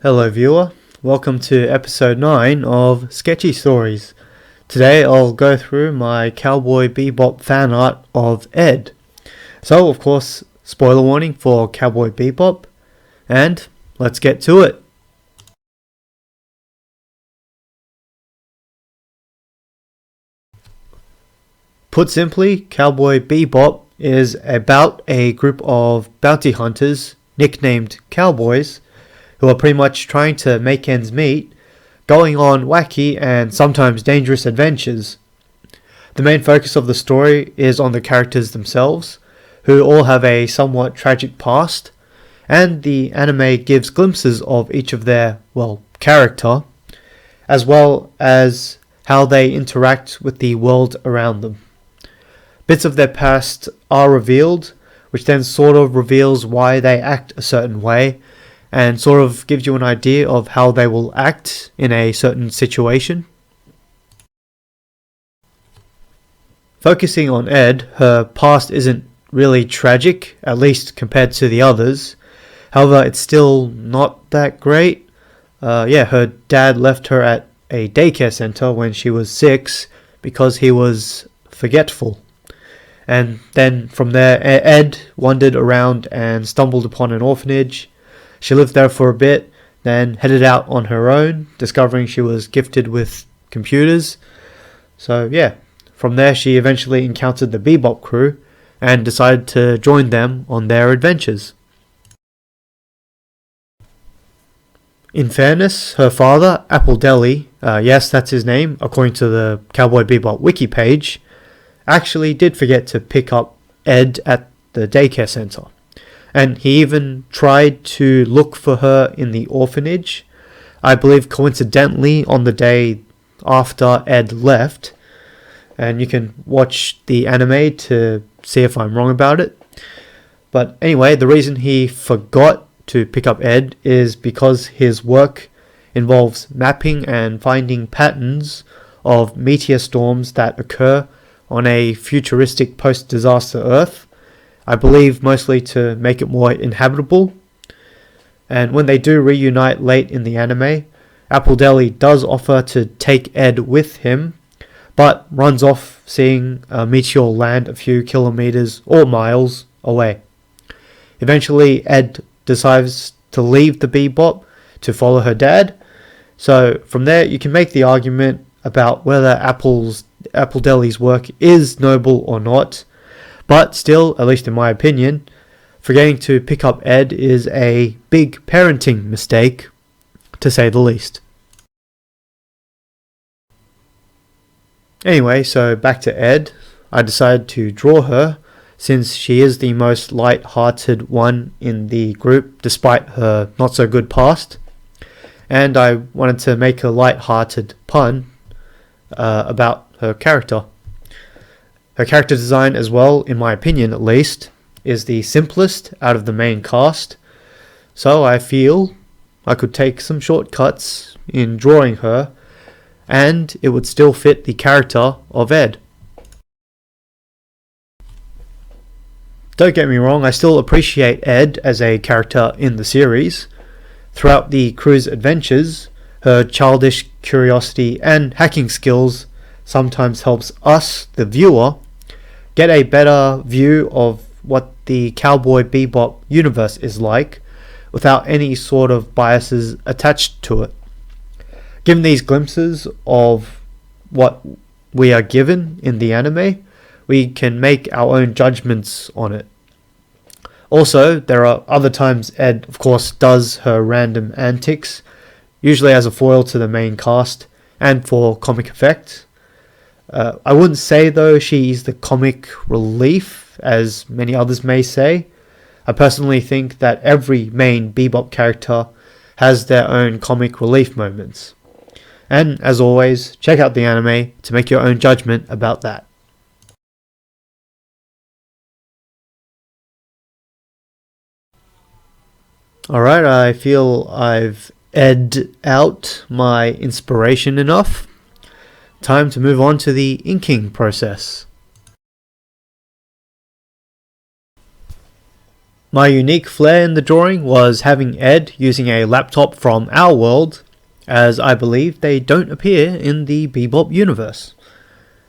Hello viewer, welcome to episode 9 of Sketchy Stories. Today I'll go through my Cowboy Bebop fan art of Ed. So of course, spoiler warning for Cowboy Bebop, and let's get to it. Put simply, Cowboy Bebop is about a group of bounty hunters, nicknamed Cowboys, who are pretty much trying to make ends meet, going on wacky and sometimes dangerous adventures. The main focus of the story is on the characters themselves, who all have a somewhat tragic past, and the anime gives glimpses of each of their, character, as well as how they interact with the world around them. Bits of their past are revealed, which then sort of reveals why they act a certain way, and sort of gives you an idea of how they will act in a certain situation. Focusing on Ed, her past isn't really tragic, at least compared to the others. However, it's still not that great. Her dad left her at a daycare center when she was 6 because he was forgetful. And then from there, Ed wandered around and stumbled upon an orphanage. She lived there for a bit, then headed out on her own, discovering she was gifted with computers. From there she eventually encountered the Bebop crew and decided to join them on their adventures. In fairness, her father, Apple Deli, yes, that's his name, according to the Cowboy Bebop wiki page, actually did forget to pick up Ed at the daycare center. And he even tried to look for her in the orphanage, I believe coincidentally on the day after Ed left. And you can watch the anime to see if I'm wrong about it. But anyway, the reason he forgot to pick up Ed is because his work involves mapping and finding patterns of meteor storms that occur on a futuristic post-disaster Earth. I believe mostly to make it more inhabitable. And when they do reunite late in the anime, Apple Deli does offer to take Ed with him, but runs off seeing a meteor land a few kilometers or miles away. Eventually, Ed decides to leave the Bebop to follow her dad. So from there, you can make the argument about whether Apple Deli's work is noble or not. But still, at least in my opinion, forgetting to pick up Ed is a big parenting mistake, to say the least. Anyway, so back to Ed. I decided to draw her since she is the most light-hearted one in the group despite her not so good past. And I wanted to make a light-hearted pun about her character. Her character design as well, in my opinion at least, is the simplest out of the main cast, so I feel I could take some shortcuts in drawing her, and it would still fit the character of Ed. Don't get me wrong, I still appreciate Ed as a character in the series. Throughout the crew's adventures, her childish curiosity and hacking skills sometimes helps us, the viewer, get a better view of what the Cowboy Bebop universe is like without any sort of biases attached to it. Given these glimpses of what we are given in the anime, we can make our own judgments on it. Also, there are other times Ed, of course, does her random antics, usually as a foil to the main cast and for comic effect. I wouldn't say though she's the comic relief, as many others may say. I personally think that every main Bebop character has their own comic relief moments. And as always, check out the anime to make your own judgment about that. Alright, I feel I've Ed out my inspiration enough. Time to move on to the inking process. My unique flair in the drawing was having Ed using a laptop from our world, as I believe they don't appear in the Bebop universe.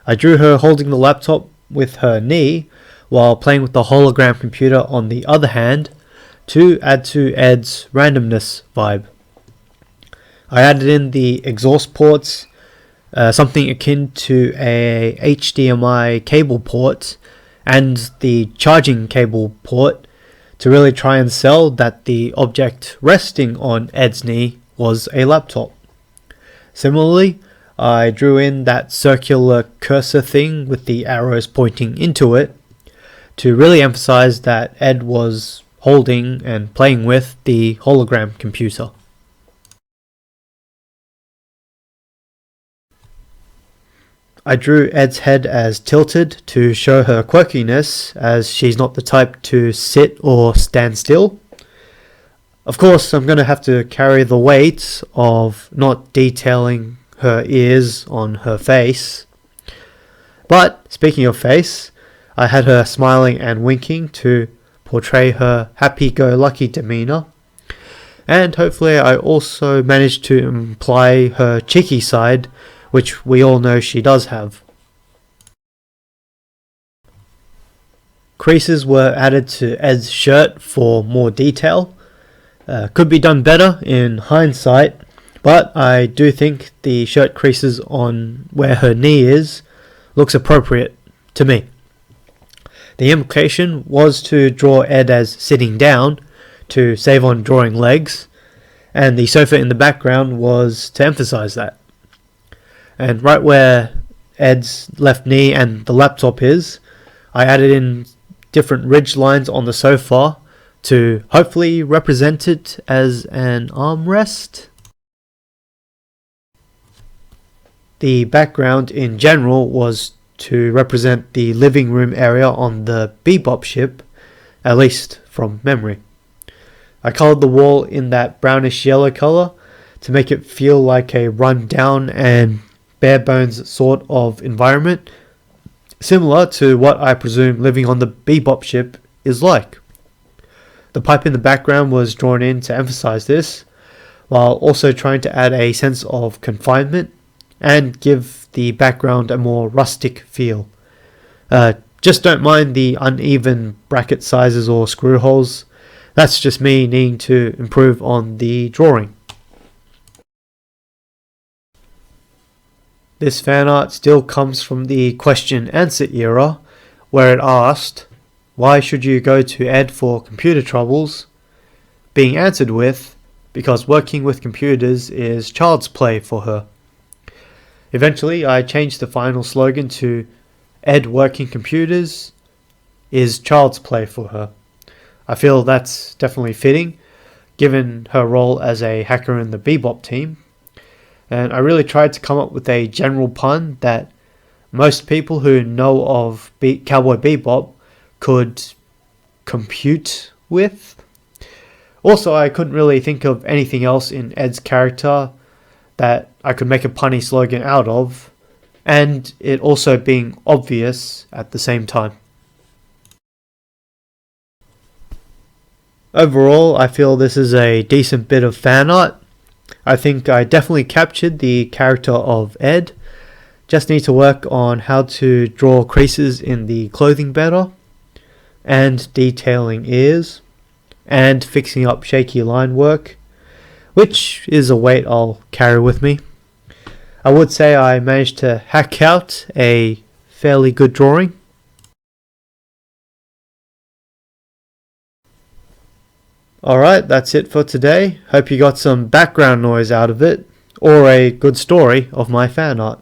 I drew her holding the laptop with her knee while playing with the hologram computer on the other hand to add to Ed's randomness vibe. I added in the exhaust ports, something akin to a HDMI cable port, and the charging cable port to really try and sell that the object resting on Ed's knee was a laptop. Similarly, I drew in that circular cursor thing with the arrows pointing into it to really emphasize that Ed was holding and playing with the hologram computer. I drew Ed's head as tilted to show her quirkiness, as she's not the type to sit or stand still. Of course, I'm going to have to carry the weight of not detailing her ears on her face. But speaking of face, I had her smiling and winking to portray her happy-go-lucky demeanor. And hopefully I also managed to imply her cheeky side, which we all know she does have. Creases were added to Ed's shirt for more detail. Could be done better in hindsight, but I do think the shirt creases on where her knee is looks appropriate to me. The implication was to draw Ed as sitting down to save on drawing legs, and the sofa in the background was to emphasize that. And right where Ed's left knee and the laptop is, I added in different ridge lines on the sofa to hopefully represent it as an armrest. The background in general was to represent the living room area on the Bebop ship, at least from memory. I coloured the wall in that brownish yellow colour to make it feel like a run down and bare bones sort of environment, similar to what I presume living on the Bebop ship is like. The pipe in the background was drawn in to emphasize this, while also trying to add a sense of confinement and give the background a more rustic feel. Just don't mind the uneven bracket sizes or screw holes. That's just me needing to improve on the drawing. This fan art still comes from the question-answer era, where it asked, "Why should you go to Ed for computer troubles?" being answered with, "Because working with computers is child's play for her." Eventually, I changed the final slogan to, "Ed working computers is child's play for her." I feel that's definitely fitting, given her role as a hacker in the Bebop team. And I really tried to come up with a general pun that most people who know of Cowboy Bebop could compute with. Also, I couldn't really think of anything else in Ed's character that I could make a punny slogan out of, and it also being obvious at the same time. Overall, I feel this is a decent bit of fan art. I think I definitely captured the character of Ed. Just need to work on how to draw creases in the clothing better, and detailing ears, and fixing up shaky line work, which is a weight I'll carry with me. I would say I managed to hack out a fairly good drawing. Alright, that's it for today. Hope you got some background noise out of it, or a good story of my fan art.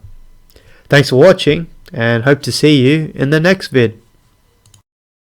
Thanks for watching, and hope to see you in the next vid.